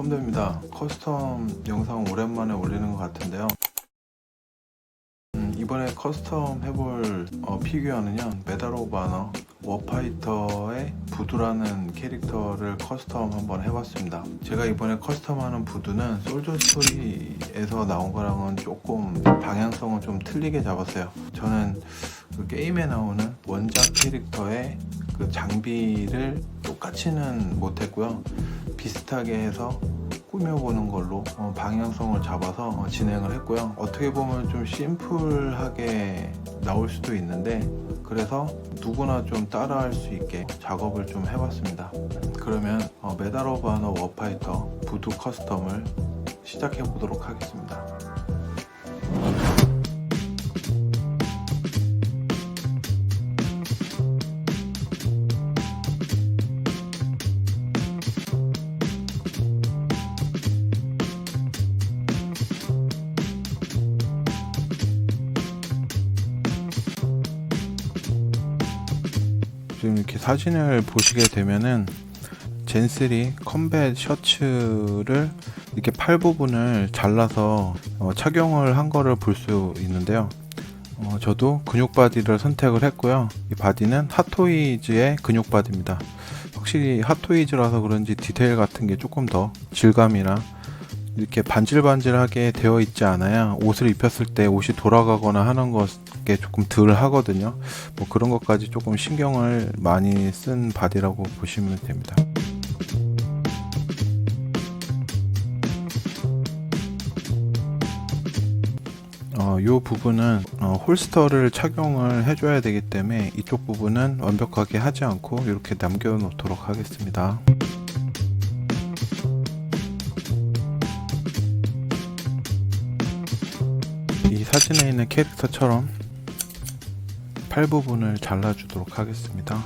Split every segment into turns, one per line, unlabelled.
컴대입니다. 커스텀 영상 오랜만에 올리는 것 같은데요. 이번에 커스텀 해볼 피규어는요, 메달 오브 아너 워파이터의 부두라는 캐릭터를 커스텀 한번 해봤습니다. 제가 이번에 커스텀하는 부두는 솔저 스토리에서 나온 거랑은 조금 방향성을 좀 틀리게 잡았어요. 저는 그 게임에 나오는 원작 캐릭터의 그 장비를 똑같이는 못했고요, 비슷하게 해서 꾸며보는 걸로 방향성을 잡아서 진행을 했고요. 어떻게 보면 좀 심플하게 나올 수도 있는데, 그래서 누구나 좀 따라할 수 있게 작업을 좀 해봤습니다. 그러면 메달 오브 아너 워파이터 부두 커스텀을 시작해 보도록 하겠습니다. 지금 이렇게 사진을 보시게 되면은 젠3 컴뱃 셔츠를 이렇게 팔 부분을 잘라서 착용을 한 거를 볼 수 있는데요. 저도 근육 바디를 선택을 했고요. 이 바디는 핫토이즈의 근육 바디입니다. 확실히 핫토이즈라서 그런지 디테일 같은 게 조금 더 질감이나 이렇게 반질반질하게 되어 있지 않아야 옷을 입혔을 때 옷이 돌아가거나 하는 것게 조금 덜 하거든요. 뭐 그런 것까지 조금 신경을 많이 쓴 바디라고 보시면 됩니다. 이 부분은 홀스터를 착용을 해줘야 되기 때문에 이쪽 부분은 완벽하게 하지 않고 이렇게 남겨 놓도록 하겠습니다. 이 사진에 있는 캐릭터처럼 팔 부분을 잘라주도록 하겠습니다.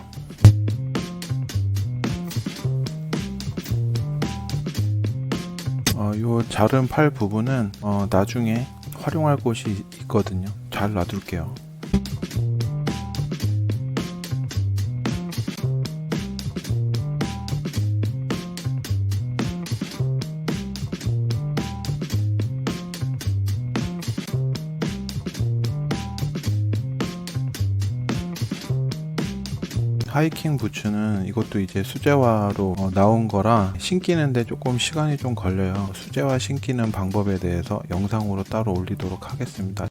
이 자른 팔 부분은 나중에 활용할 곳이 있거든요. 잘 놔둘게요. 하이킹 부츠는 이것도 이제 수제화로 나온 거라 신기는데 조금 시간이 좀 걸려요. 수제화 신기는 방법에 대해서 영상으로 따로 올리도록 하겠습니다.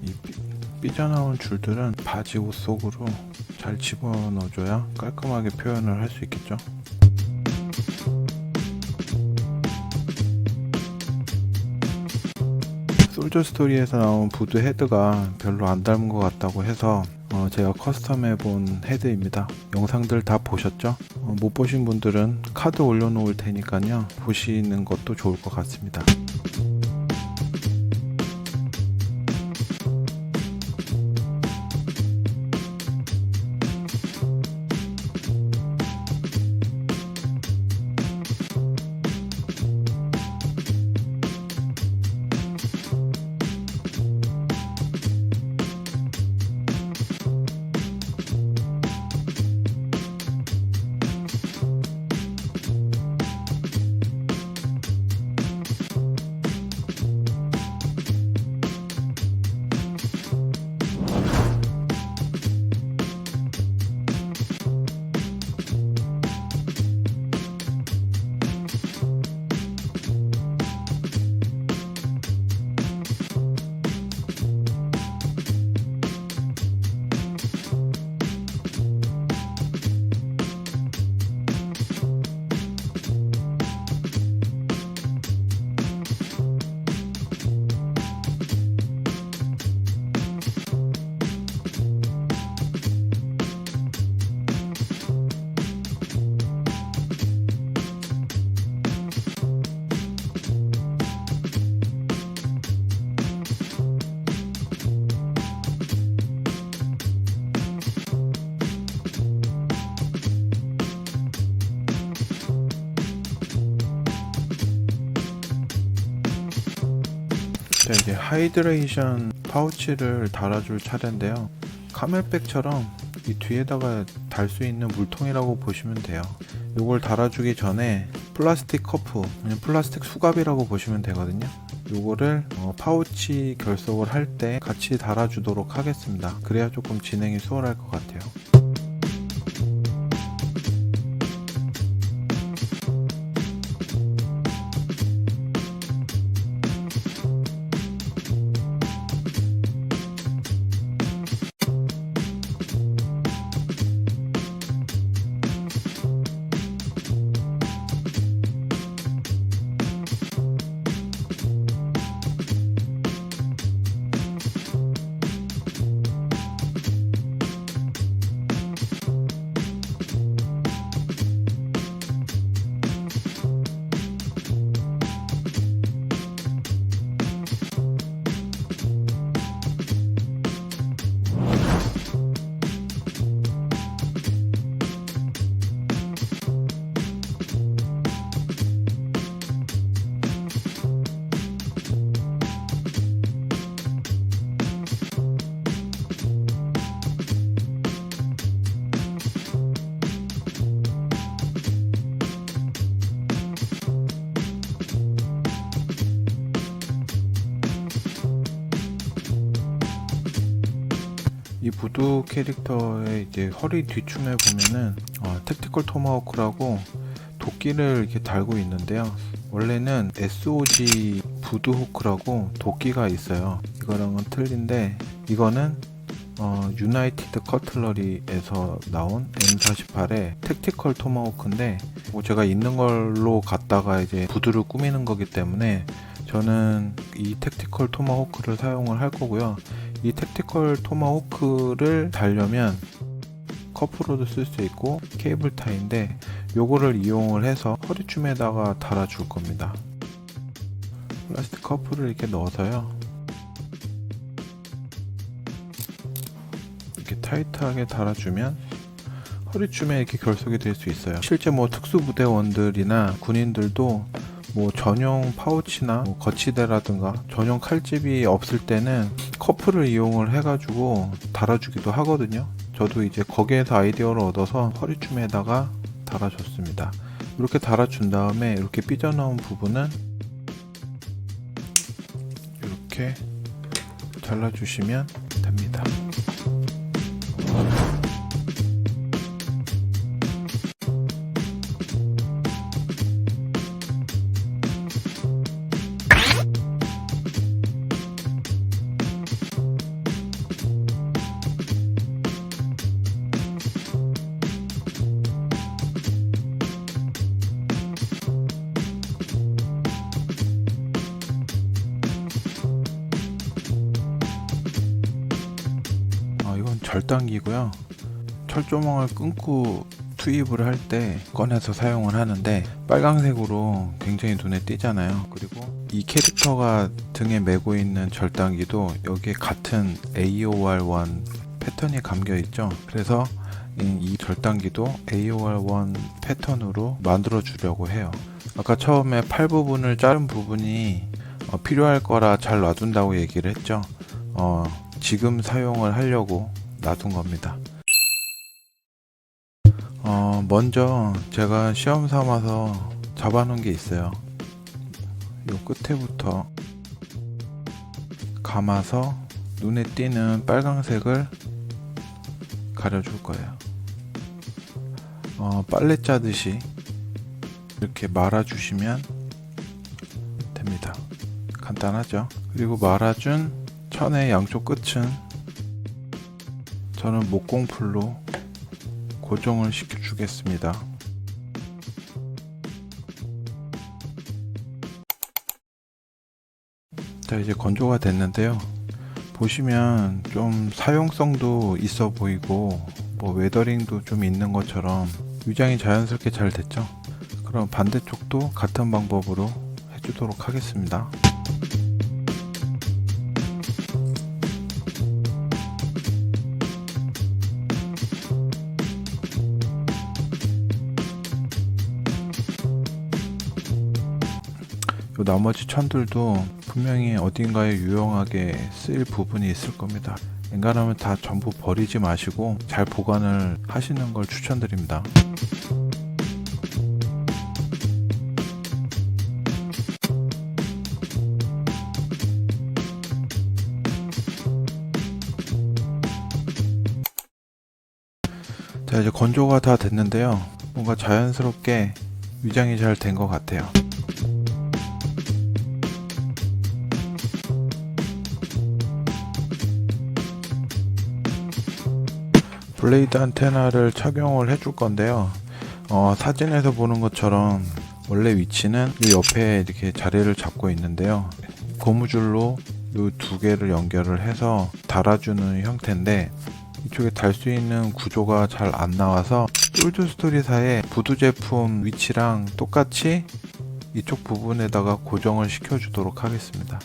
이 삐져나온 줄들은 바지 옷 속으로 잘 집어넣어줘야 깔끔하게 표현을 할 수 있겠죠. 솔저 스토리에서 나온 부두 헤드가 별로 안 닮은 것 같다고 해서 제가 커스텀 해본 헤드입니다. 영상들 다 보셨죠? 못 보신 분들은 카드 올려놓을 테니까요, 보시는 것도 좋을 것 같습니다. 자, 이제 하이드레이션 파우치를 달아줄 차례인데요. 카멜백처럼 이 뒤에다가 달 수 있는 물통이라고 보시면 돼요. 요걸 달아주기 전에 플라스틱 커프, 플라스틱 수갑이라고 보시면 되거든요. 요거를 파우치 결석을 할 때 같이 달아주도록 하겠습니다. 그래야 조금 진행이 수월할 것 같아요. 이 부두 캐릭터의 이제 허리 뒤춤에 보면은 택티컬 토마호크라고 도끼를 이렇게 달고 있는데요. 원래는 SOG 부두 호크라고 도끼가 있어요. 이거랑은 틀린데 이거는 유나이티드 커틀러리에서 나온 M48의 택티컬 토마호크인데 제가 있는 걸로 갖다가 이제 부두를 꾸미는 거기 때문에 저는 이 택티컬 토마호크를 사용을 할 거고요. 이 택티컬 토마호크를 달려면 커프로도 쓸 수 있고 케이블 타인데 요거를 이용을 해서 허리춤에다가 달아줄 겁니다. 플라스틱 커프를 이렇게 넣어서요, 이렇게 타이트하게 달아주면 허리춤에 이렇게 결속이 될 수 있어요. 실제 특수부대원들이나 군인들도 전용 파우치나 거치대라든가 전용 칼집이 없을 때는 커프를 이용을 해가지고 달아주기도 하거든요. 저도 이제 거기에서 아이디어를 얻어서 허리춤에다가 달아줬습니다. 이렇게 달아준 다음에 이렇게 삐져나온 부분은 이렇게 잘라주시면 됩니다. 이건 절단기고요. 철조망을 끊고 투입을 할 때 꺼내서 사용을 하는데 빨강색으로 굉장히 눈에 띄잖아요. 그리고 이 캐릭터가 등에 메고 있는 절단기도 여기에 같은 AOR1 패턴이 감겨 있죠. 그래서 이 절단기도 AOR1 패턴으로 만들어 주려고 해요. 아까 처음에 팔 부분을 자른 부분이 필요할 거라 잘 놔둔다고 얘기를 했죠. 지금 사용을 하려고 놔둔 겁니다. 먼저 제가 시험 삼아서 잡아놓은 게 있어요. 이 끝에부터 감아서 눈에 띄는 빨강색을 가려줄 거예요. 빨래 짜듯이 이렇게 말아주시면 됩니다. 간단하죠? 그리고 말아준 천의 양쪽 끝은 저는 목공풀로 고정을 시켜주겠습니다. 자, 이제 건조가 됐는데요. 보시면 좀 사용성도 있어 보이고 웨더링도 좀 있는 것처럼 위장이 자연스럽게 잘 됐죠. 그럼 반대쪽도 같은 방법으로 해주도록 하겠습니다. 나머지 천들도 분명히 어딘가에 유용하게 쓰일 부분이 있을 겁니다. 엔간하면 다 전부 버리지 마시고 잘 보관을 하시는 걸 추천드립니다. 자, 이제 건조가 다 됐는데요. 뭔가 자연스럽게 위장이 잘 된 것 같아요. 블레이드 안테나를 착용을 해줄 건데요. 사진에서 보는 것처럼 원래 위치는 이 옆에 이렇게 자리를 잡고 있는데요. 고무줄로 이 두 개를 연결을 해서 달아주는 형태인데, 이쪽에 달 수 있는 구조가 잘 안 나와서 솔드스토리사의 부두 제품 위치랑 똑같이 이쪽 부분에다가 고정을 시켜 주도록 하겠습니다.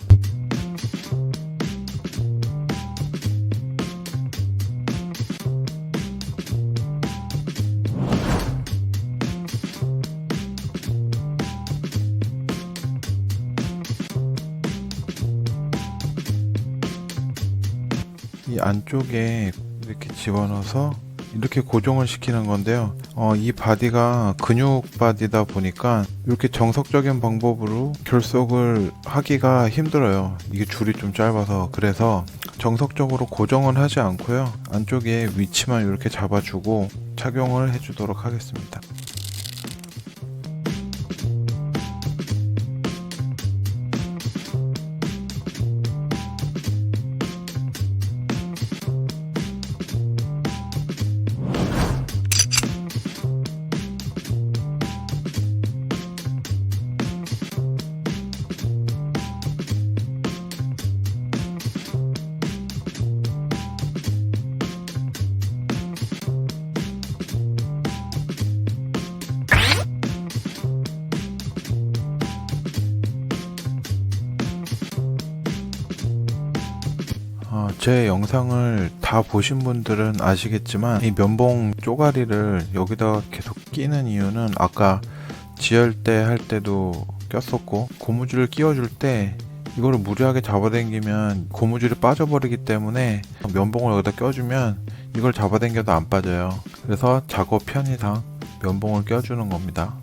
이 안쪽에 이렇게 집어넣어서 이렇게 고정을 시키는 건데요. 이 바디가 근육 바디다 보니까 이렇게 정석적인 방법으로 결석을 하기가 힘들어요. 이게 줄이 좀 짧아서. 그래서 정석적으로 고정은 하지 않고요, 안쪽에 위치만 이렇게 잡아주고 착용을 해주도록 하겠습니다. 제 영상을 다 보신 분들은 아시겠지만 이 면봉 쪼가리를 여기다가 계속 끼는 이유는 아까 지혈대 할 때도 꼈었고, 고무줄을 끼워줄 때 이거를 무리하게 잡아당기면 고무줄이 빠져버리기 때문에 면봉을 여기다 껴주면 이걸 잡아당겨도 안 빠져요. 그래서 작업 편의상 면봉을 껴주는 겁니다.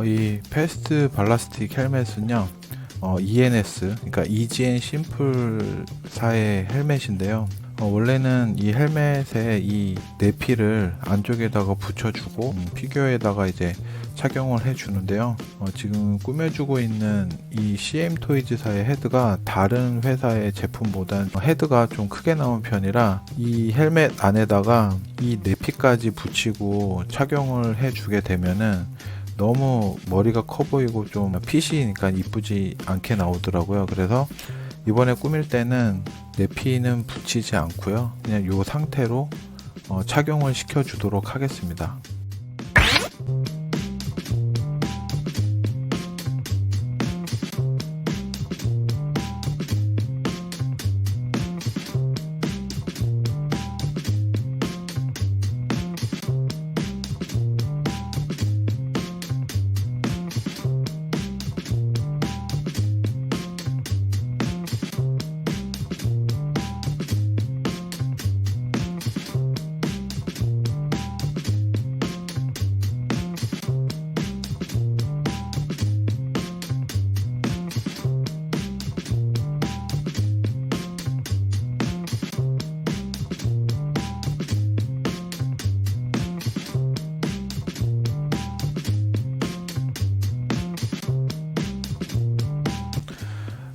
이 패스트 발라스틱 헬멧은요, ENS, 그러니까 EGN 심플사의 헬멧인데요. 원래는 이 헬멧에 이 내피를 안쪽에다가 붙여주고 피규어에다가 이제 착용을 해주는데요. 지금 꾸며주고 있는 이 CM토이즈사의 헤드가 다른 회사의 제품보단 헤드가 좀 크게 나온 편이라 이 헬멧 안에다가 이 내피까지 붙이고 착용을 해주게 되면은 너무 머리가 커 보이고 좀 핏이니까 이쁘지 않게 나오더라고요. 그래서 이번에 꾸밀 때는 내피는 붙이지 않고요, 그냥 이 상태로 착용을 시켜 주도록 하겠습니다.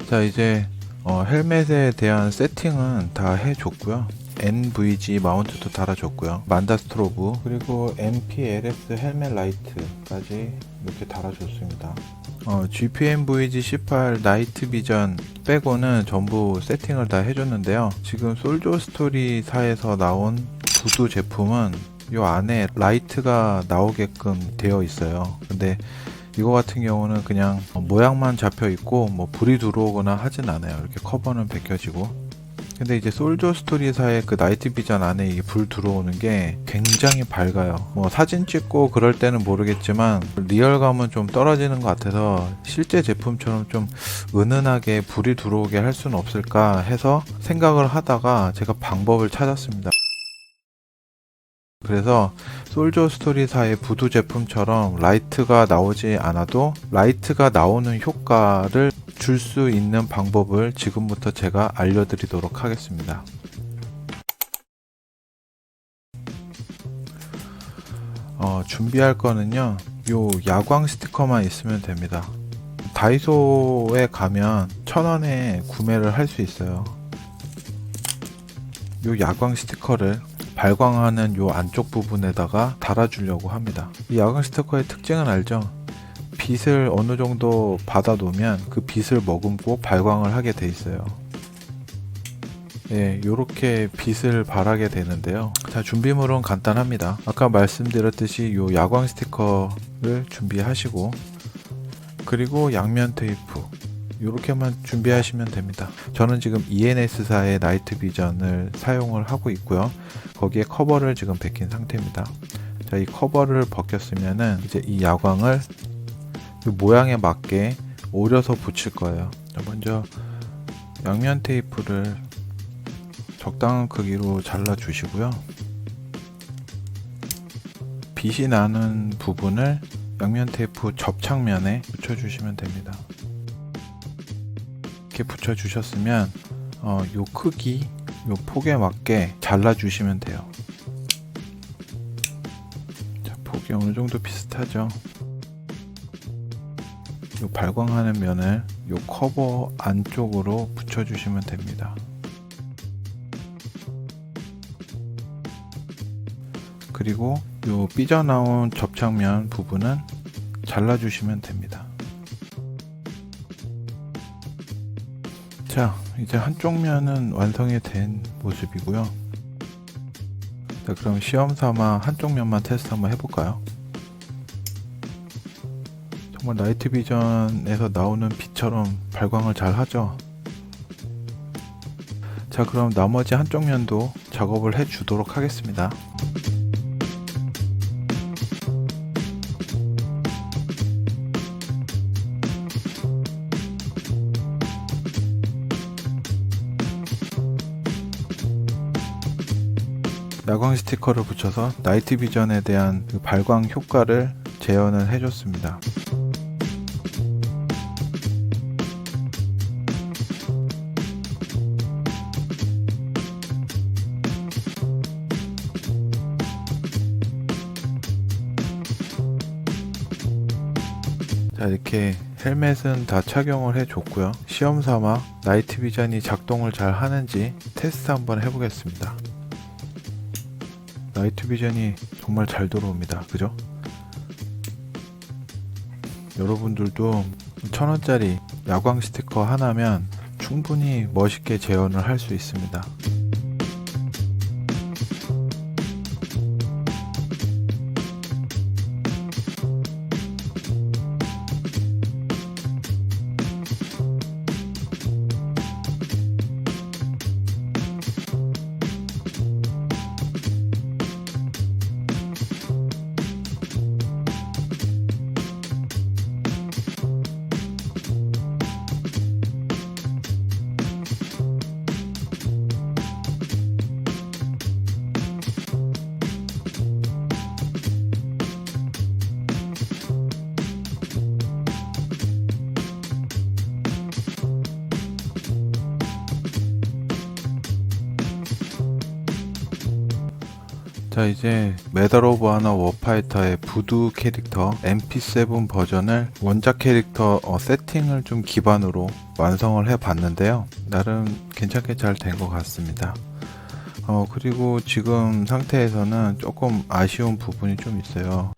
자, 이제 헬멧에 대한 세팅은 다 해줬고요. NVG 마운트도 달아줬고요. 만다스트로브 그리고 MPLS 헬멧 라이트까지 이렇게 달아줬습니다. GPMVG18 나이트 비전 빼고는 전부 세팅을 다 해줬는데요. 지금 솔저 스토리사에서 나온 구두 제품은 이 안에 라이트가 나오게끔 되어 있어요. 근데 이거 같은 경우는 그냥 모양만 잡혀 있고 뭐 불이 들어오거나 하진 않아요. 이렇게 커버는 벗겨지고. 근데 이제 솔저 스토리사의 그 나이트 비전 안에 이게 불 들어오는 게 굉장히 밝아요. 뭐 사진 찍고 그럴 때는 모르겠지만 리얼감은 좀 떨어지는 것 같아서 실제 제품처럼 좀 은은하게 불이 들어오게 할 수는 없을까 해서 생각을 하다가 제가 방법을 찾았습니다. 그래서 솔저 스토리사의 부두 제품처럼 라이트가 나오지 않아도 라이트가 나오는 효과를 줄 수 있는 방법을 지금부터 제가 알려드리도록 하겠습니다. 준비할 거는요, 요 야광 스티커만 있으면 됩니다. 다이소에 가면 1,000원에 구매를 할 수 있어요. 요 야광 스티커를 발광하는 요 안쪽 부분에다가 달아주려고 합니다. 이 야광 스티커의 특징은 알죠? 빛을 어느 정도 받아 놓으면 그 빛을 머금고 발광을 하게 돼 있어요. 예, 요렇게 빛을 발하게 되는데요. 자, 준비물은 간단합니다. 아까 말씀드렸듯이 요 야광 스티커를 준비하시고, 그리고 양면 테이프 요렇게만 준비하시면 됩니다. 저는 지금 ENS사의 나이트 비전을 사용을 하고 있고요. 거기에 커버를 지금 벗긴 상태입니다. 자, 이 커버를 벗겼으면은 이제 이 야광을 이 모양에 맞게 오려서 붙일 거예요. 자, 먼저 양면 테이프를 적당한 크기로 잘라 주시고요. 빛이 나는 부분을 양면 테이프 접착면에 붙여 주시면 됩니다. 이렇게 붙여 주셨으면 요 크기, 요 폭에 맞게 잘라 주시면 돼요. 자, 폭이 어느 정도 비슷하죠. 요 발광하는 면을 요 커버 안쪽으로 붙여 주시면 됩니다. 그리고 요 삐져나온 접착면 부분은 잘라 주시면 됩니다. 자, 이제 한쪽 면은 완성이 된 모습이고요. 자, 그럼 시험 삼아 한쪽 면만 테스트 한번 해볼까요? 정말 나이트 비전에서 나오는 빛처럼 발광을 잘 하죠. 자, 그럼 나머지 한쪽 면도 작업을 해 주도록 하겠습니다. 야광 스티커를 붙여서 나이트 비전에 대한 그 발광 효과를 재현을 해줬습니다. 자, 이렇게 헬멧은 다 착용을 해줬고요. 시험 삼아 나이트 비전이 작동을 잘 하는지 테스트 한번 해보겠습니다. 나이트 비전이 정말 잘 들어옵니다. 그죠? 여러분들도 1,000원짜리 야광 스티커 하나면 충분히 멋있게 재현을 할 수 있습니다. 자, 이제 메달 오브 하나 워파이터의 부두 캐릭터 MP7 버전을 원작 캐릭터 세팅을 좀 기반으로 완성을 해 봤는데요. 나름 괜찮게 잘 된 것 같습니다. 그리고 지금 상태에서는 조금 아쉬운 부분이 좀 있어요.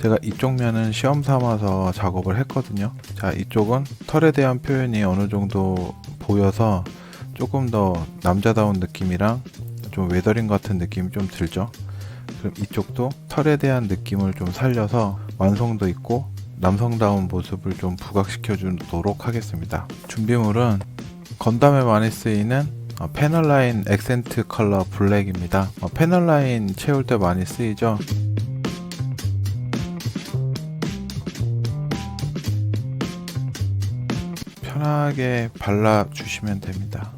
제가 이쪽 면은 시험 삼아서 작업을 했거든요. 자, 이쪽은 털에 대한 표현이 어느 정도 보여서 조금 더 남자다운 느낌이랑 좀 웨더링 같은 느낌이 좀 들죠. 그럼 이쪽도 털에 대한 느낌을 좀 살려서 완성도 있고 남성다운 모습을 좀 부각시켜 주도록 하겠습니다. 준비물은 건담에 많이 쓰이는 패널라인 액센트 컬러 블랙입니다. 패널라인 채울 때 많이 쓰이죠. 편하게 발라주시면 됩니다.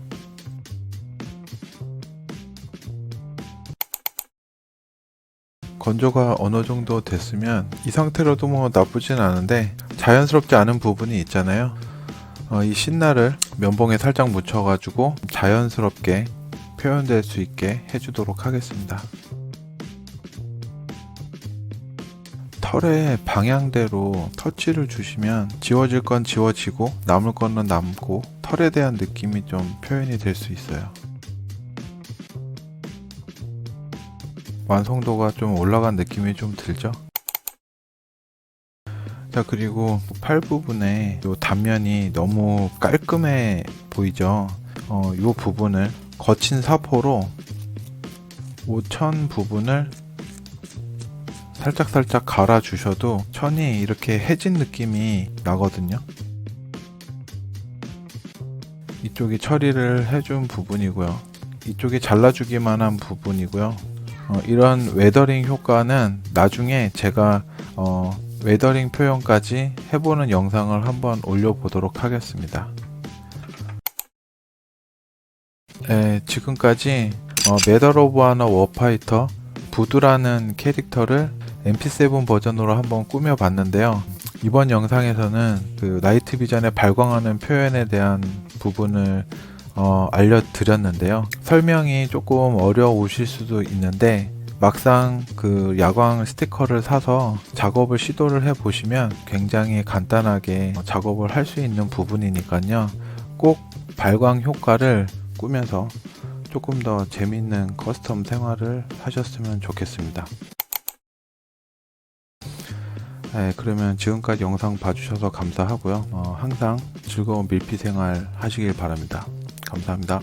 건조가 어느 정도 됐으면 이 상태로도 뭐 나쁘진 않은데 자연스럽지 않은 부분이 있잖아요. 이 신나를 면봉에 살짝 묻혀 가지고 자연스럽게 표현될 수 있게 해주도록 하겠습니다. 털의 방향대로 터치를 주시면 지워질 건 지워지고 남을 거는 남고 털에 대한 느낌이 좀 표현이 될 수 있어요. 완성도가 좀 올라간 느낌이 좀 들죠. 자, 그리고 팔 부분에 요 단면이 너무 깔끔해 보이죠. 요 부분을 거친 사포로 천 부분을 살짝 갈아 주셔도 천이 이렇게 해진 느낌이 나거든요. 이쪽이 처리를 해준 부분이고요. 이쪽이 잘라주기만 한 부분이고요. 이런 웨더링 효과는 나중에 제가 웨더링 표현까지 해보는 영상을 한번 올려보도록 하겠습니다. 지금까지 메달 오브 하나 워파이터 부두라는 캐릭터를 MP7 버전으로 한번 꾸며봤는데요. 이번 영상에서는 그 나이트 비전의 발광하는 표현에 대한 부분을 알려드렸는데요. 설명이 조금 어려우실 수도 있는데 막상 그 야광 스티커를 사서 작업을 시도를 해 보시면 굉장히 간단하게 작업을 할 수 있는 부분이니까요. 꼭 발광 효과를 꾸면서 조금 더 재밌는 커스텀 생활을 하셨으면 좋겠습니다. 그러면 지금까지 영상 봐주셔서 감사하고요. 항상 즐거운 밀피 생활 하시길 바랍니다. 감사합니다.